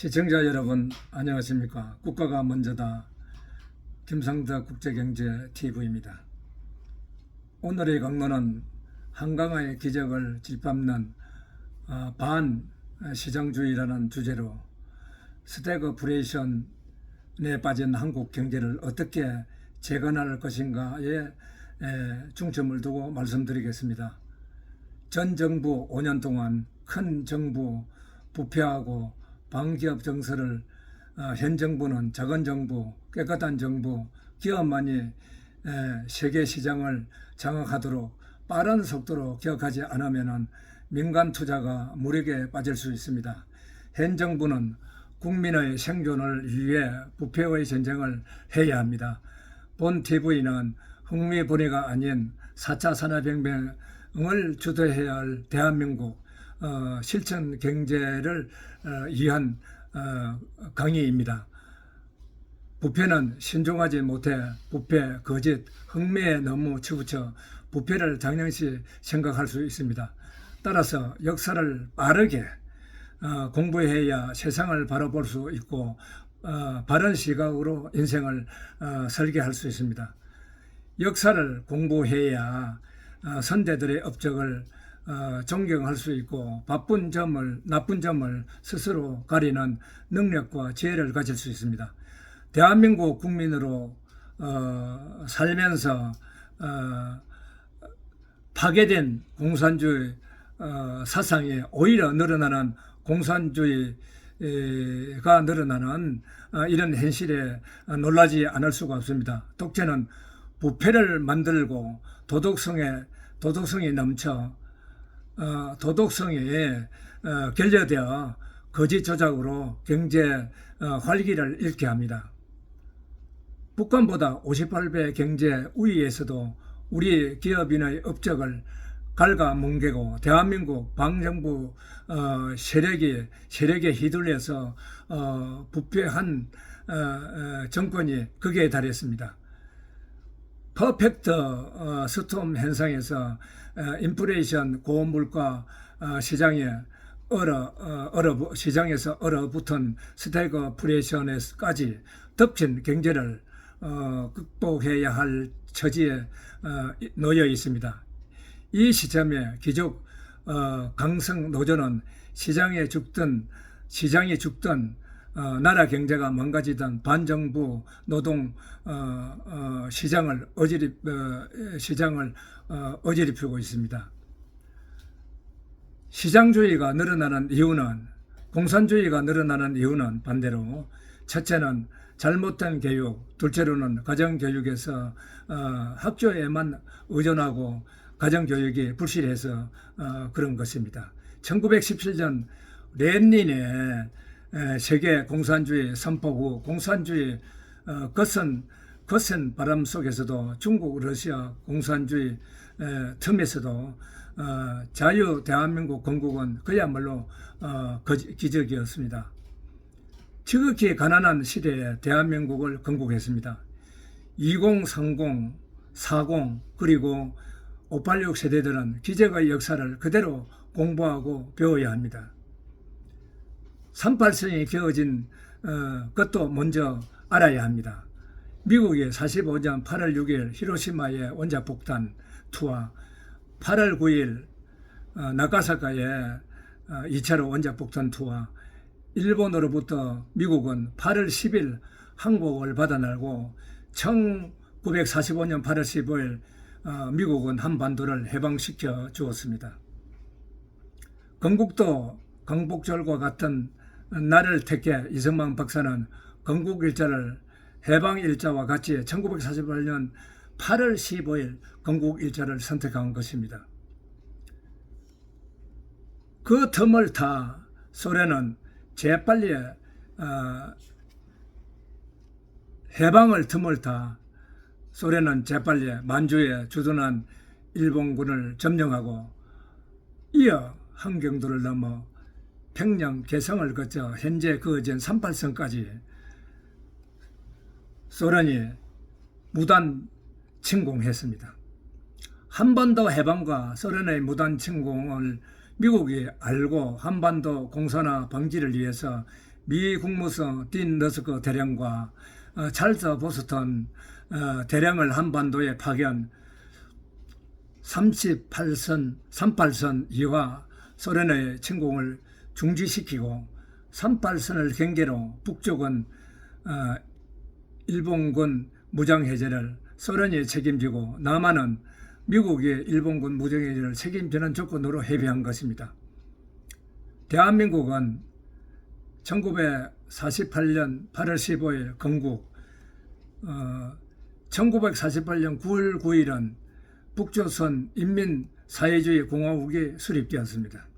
시청자 여러분 안녕하십니까. 국가가 먼저다 김상덕 국제경제TV입니다. 오늘의 강론은 한강의 기적을 짓밟는 반시장주의라는 주제로 스태그플레이션에 빠진 한국 경제를 어떻게 재건할 것인가에 중점을 두고 말씀드리겠습니다. 전 정부 5년 동안 큰 정부 부패하고 반기업 정서를 현 정부는 작은 정부, 깨끗한 정부, 기업만이 세계 시장을 장악하도록 빠른 속도로 개혁하지 않으면 민간 투자가 무력에 빠질 수 있습니다. 현 정부는 국민의 생존을 위해 부패의 전쟁을 해야 합니다. 본 TV는 흥미분해가 아닌 4차 산업혁명을 주도해야 할 대한민국 실천 경제를 위한 강의입니다. 부패는 신중하지 못해 부패, 거짓, 흥미에 너무 치우쳐 부패를 당연시 생각할 수 있습니다. 따라서 역사를 빠르게 공부해야 세상을 바라볼 수 있고 바른 시각으로 인생을 설계할 수 있습니다. 역사를 공부해야 선대들의 업적을 존경할 수 있고 나쁜 점을 스스로 가리는 능력과 지혜를 가질 수 있습니다. 대한민국 국민으로 살면서 파괴된 공산주의 사상에 오히려 늘어나는 공산주의가 늘어나는 이런 현실에 놀라지 않을 수가 없습니다. 독재는 부패를 만들고 도덕성이 넘쳐 도덕성이 결여되어 거짓 조작으로 경제 활기를 잃게 합니다. 북한보다 58배 경제 우위에서도 우리 기업인의 업적을 갉아뭉개고 대한민국 방정부 세력에 휘둘려서 부패한 정권이 극에 달했습니다. 퍼펙트 스톰 현상에서 인플레이션 고물가 시장에서 얼어붙은 스태그플레이션에까지 덮친 경제를 극복해야 할 처지에 놓여 있습니다. 이 시점에 기존 강성 노조는 시장이 죽든 나라 경제가 망가지던 반정부 노동 시장을 어지럽히고 있습니다. 시장주의가 늘어나는 이유는 공산주의가 늘어나는 이유는 반대로 첫째는 잘못된 교육, 둘째로는 가정교육에서 학교에만 의존하고 가정교육이 불실해서 그런 것입니다. 1917년 레닌의 세계 공산주의 선포 후 공산주의 거센 바람 속에서도 중국, 러시아 공산주의 틈에서도 자유 대한민국 건국은 그야말로 기적이었습니다. 지극히 가난한 시대에 대한민국을 건국했습니다. 20, 30, 40 그리고 586 세대들은 기적의 역사를 그대로 공부하고 배워야 합니다. 38선이 겨워진 것도 먼저 알아야 합니다. 미국의 45년 8월 6일 히로시마의 원자폭탄 투하, 8월 9일 나가사카의 2차로 원자폭탄 투하, 일본으로부터 미국은 8월 10일 항복을 받아내고 1945년 8월 15일 미국은 한반도를 해방시켜 주었습니다. 건국도 광복절과 같은 날을 택해 이승만 박사는 건국일자를 해방일자와 같이 1948년 8월 15일 건국일자를 선택한 것입니다. 그 틈을 타 소련은 재빨리 해방을 틈을 타 소련은 재빨리 만주에 주둔한 일본군을 점령하고 이어 한경도를 넘어 평양 개성을 거쳐 현재 그어진 38선까지 소련이 무단 침공했습니다. 한반도 해방과 소련의 무단 침공을 미국이 알고 한반도 공산화 방지를 위해서 미 국무성 딘 러스크 대령과 찰스 보스턴 대령을 한반도에 파견 38선 이와 소련의 침공을 중지시키고 38선을 경계로 북쪽은 일본군 무장해제를 소련이 책임지고 남한은 미국이 일본군 무장해제를 책임지는 조건으로 협의한 것입니다. 대한민국은 1948년 8월 15일 건국, 1948년 9월 9일은 북조선 인민사회주의 공화국이 수립되었습니다.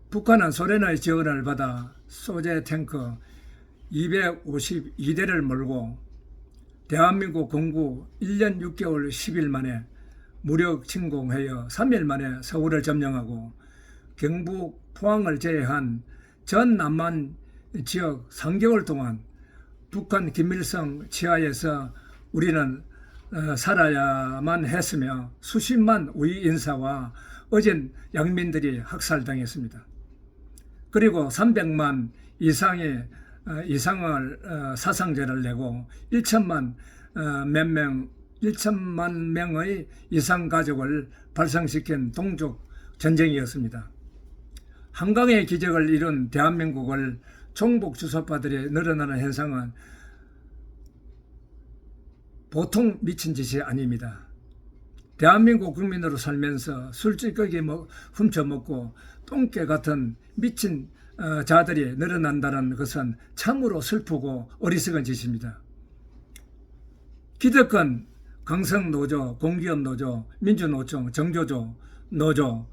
북한은 소련의 지원을 받아 소재 탱크 252대를 몰고 대한민국 건국 1년 6개월 10일 만에 무력 침공하여 3일 만에 서울을 점령하고 경북 포항을 제외한 전 남한 지역 3개월 동안 북한 김일성 치하에서 우리는 살아야만 했으며 수십만 우리 인사와 어진 양민들이 학살당했습니다. 그리고 300만 이상을 사상자를 내고 1천만 명의 이상 가족을 발생시킨 동족 전쟁이었습니다. 한강의 기적을 이룬 대한민국을 종북 주사파들이 늘어나는 현상은 보통 미친 짓이 아닙니다. 대한민국 국민으로 살면서 술찌꺼기 훔쳐먹고 똥개 같은 미친 자들이 늘어난다는 것은 참으로 슬프고 어리석은 짓입니다. 기득권, 강성노조, 공기업노조, 민주노총, 정조조, 노조를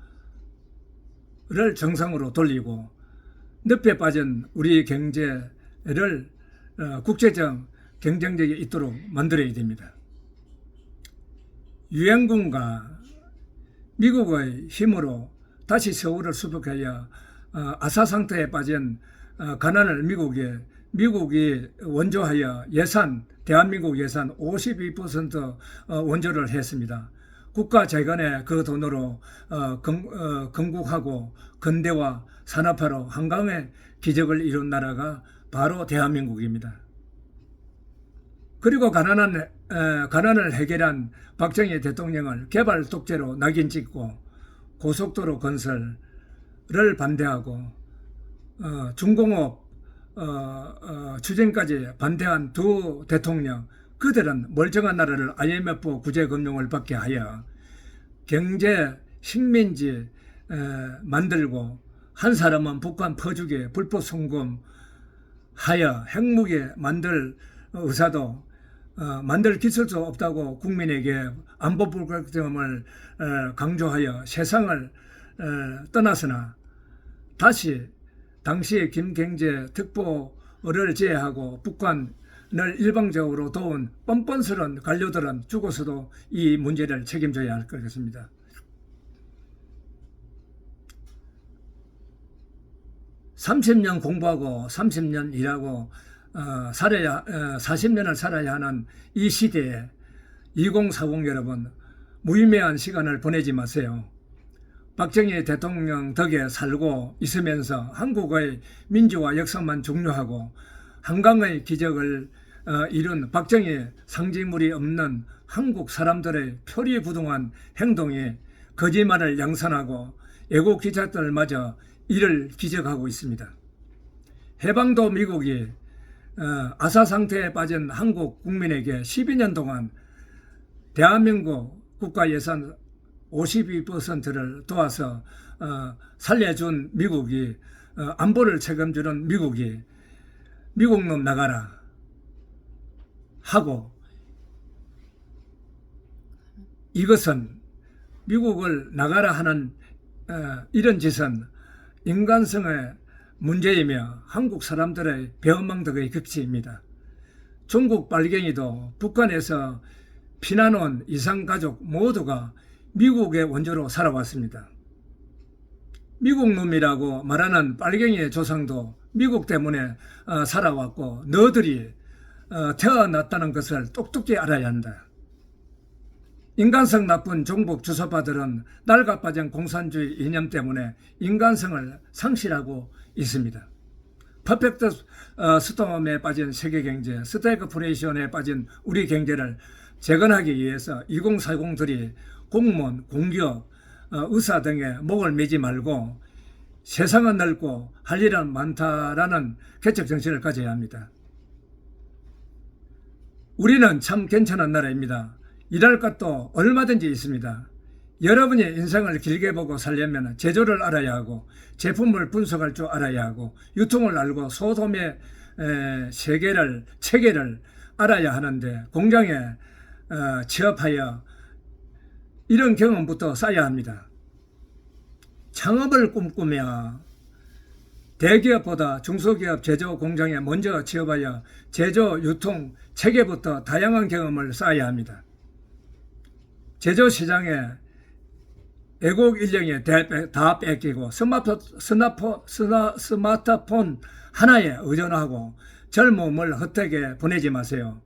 정상으로 돌리고 늪에 빠진 우리 경제를 국제적 경쟁력이 있도록 만들어야 됩니다. 유엔군과 미국의 힘으로 다시 서울을 수복하여 아사 상태에 빠진 가난을 미국이 원조하여 대한민국 예산 52% 원조를 했습니다. 국가 재건에 그 돈으로 건국하고 근대화 산업화로 한강의 기적을 이룬 나라가 바로 대한민국입니다. 그리고 가난을 해결한 박정희 대통령을 개발 독재로 낙인 찍고 고속도로 건설을 반대하고 중공업 추진까지 반대한 두 대통령, 그들은 멀쩡한 나라를 IMF 구제금융을 받게 하여 경제 식민지 만들고 한 사람은 북한 퍼주기에 불법 송금하여 핵무기 만들 의사도 만들 기술도 없다고 국민에게 안보 불가점을 강조하여 세상을 떠났으나 다시 당시 김경재 특보를 제외하고 북한을 일방적으로 도운 뻔뻔스러운 관료들은 죽어서도 이 문제를 책임져야 할 것입니다. (30년) 공부하고 30년 일하고 40년을 살아야 하는 이 시대에 2040 여러분, 무의미한 시간을 보내지 마세요. 박정희 대통령 덕에 살고 있으면서 한국의 민주화 역사만 중요하고 한강의 기적을 이룬 박정희 상징물이 없는 한국 사람들의 표리부동한 행동이 거짓말을 양산하고 애국 기자들마저 이를 기적하고 있습니다. 해방도 미국이 아사 상태에 빠진 한국 국민에게 12년 동안 대한민국 국가 예산 52%를 도와서 살려준 미국이, 안보를 책임지는 미국이 미국 놈 나가라 하고, 이것은 미국을 나가라 하는 이런 짓은 인간성의 문제이며 한국 사람들의 배은망덕의 극치입니다. 중국 빨갱이도 북한에서 피난 온 이산가족 모두가 미국의 원조로 살아왔습니다. 미국 놈이라고 말하는 빨갱이의 조상도 미국 때문에 살아왔고 너희들이 태어났다는 것을 똑똑히 알아야 한다. 인간성 나쁜 종북 주사파들은 낡아빠진 공산주의 이념 때문에 인간성을 상실하고 있습니다. 퍼펙트 스톰에 빠진 세계 경제, 스태그플레이션에 빠진 우리 경제를 재건하기 위해서 2040들이 공무원, 공기업, 의사 등의 목을 매지 말고 세상은 넓고 할 일은 많다라는 개척 정신을 가져야 합니다. 우리는 참 괜찮은 나라입니다. 일할 것도 얼마든지 있습니다. 여러분의 인생을 길게 보고 살려면 제조를 알아야 하고 제품을 분석할 줄 알아야 하고 유통을 알고 소돔의 체계를 알아야 하는데 공장에 취업하여 이런 경험부터 쌓아야 합니다. 창업을 꿈꾸며 대기업보다 중소기업 제조 공장에 먼저 취업하여 제조, 유통, 체계부터 다양한 경험을 쌓아야 합니다. 제조 시장에 애국 인력이 다 뺏기고 스마트폰 하나에 의존하고 젊음을 헛되게 보내지 마세요.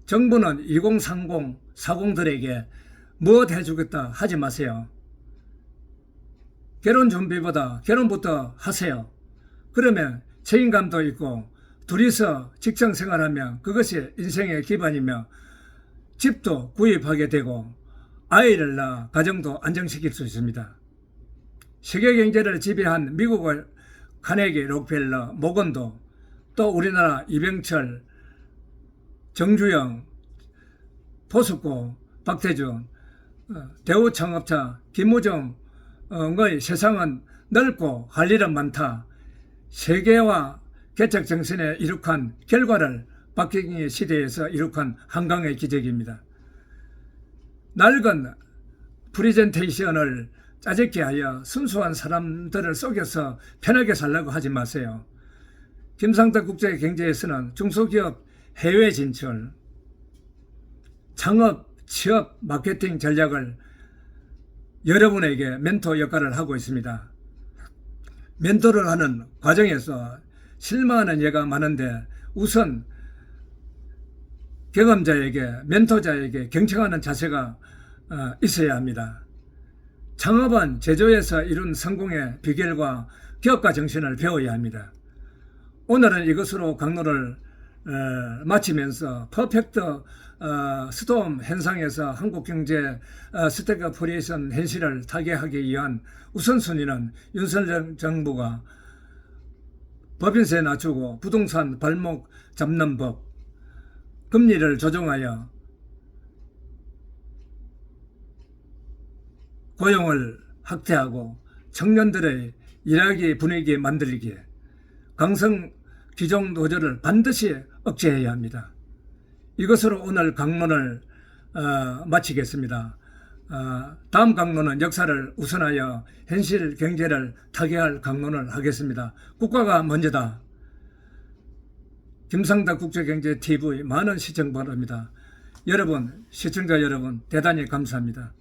정부는 2030, 40들에게 무엇 해주겠다 하지 마세요. 결혼 준비보다 결혼부터 하세요. 그러면 책임감도 있고 둘이서 직장 생활하면 그것이 인생의 기반이며 집도 구입하게 되고 아이를 낳아 가정도 안정시킬 수 있습니다. 세계 경제를 지배한 미국의 카네기, 록펠러, 모건도 또 우리나라 이병철, 정주영, 포스코, 박태준, 대우창업차, 김우정의 세상은 넓고 할 일은 많다. 세계와 개척 정신에 이룩한 결과를 박정희 시대에서 이룩한 한강의 기적입니다. 낡은 프리젠테이션을 짜집게 하여 순수한 사람들을 속여서 편하게 살라고 하지 마세요. 김상탁 국제경제에서는 중소기업 해외 진출, 창업, 취업, 마케팅 전략을 여러분에게 멘토 역할을 하고 있습니다. 멘토를 하는 과정에서 실망하는 예가 많은데 우선 경험자에게, 멘토자에게 경청하는 자세가 있어야 합니다. 창업은 제조에서 이룬 성공의 비결과 기업가 정신을 배워야 합니다. 오늘은 이것으로 강론을 마치면서 퍼펙트 스톰 현상에서 한국 경제 스태그플레이션 현실을 타개하기 위한 우선순위는 윤석열 정부가 법인세 낮추고 부동산 발목 잡는 법, 금리를 조정하여 고용을 확대하고 청년들의 일하기 분위기 만들기, 강성 귀족 노조를 반드시 억제해야 합니다. 이것으로 오늘 강론을 마치겠습니다. 다음 강론은 역사를 우선하여 현실 경제를 타개할 강론을 하겠습니다. 국가가 먼저다. 김상탁 국제경제TV 많은 시청 바랍니다. 여러분, 시청자 여러분 대단히 감사합니다.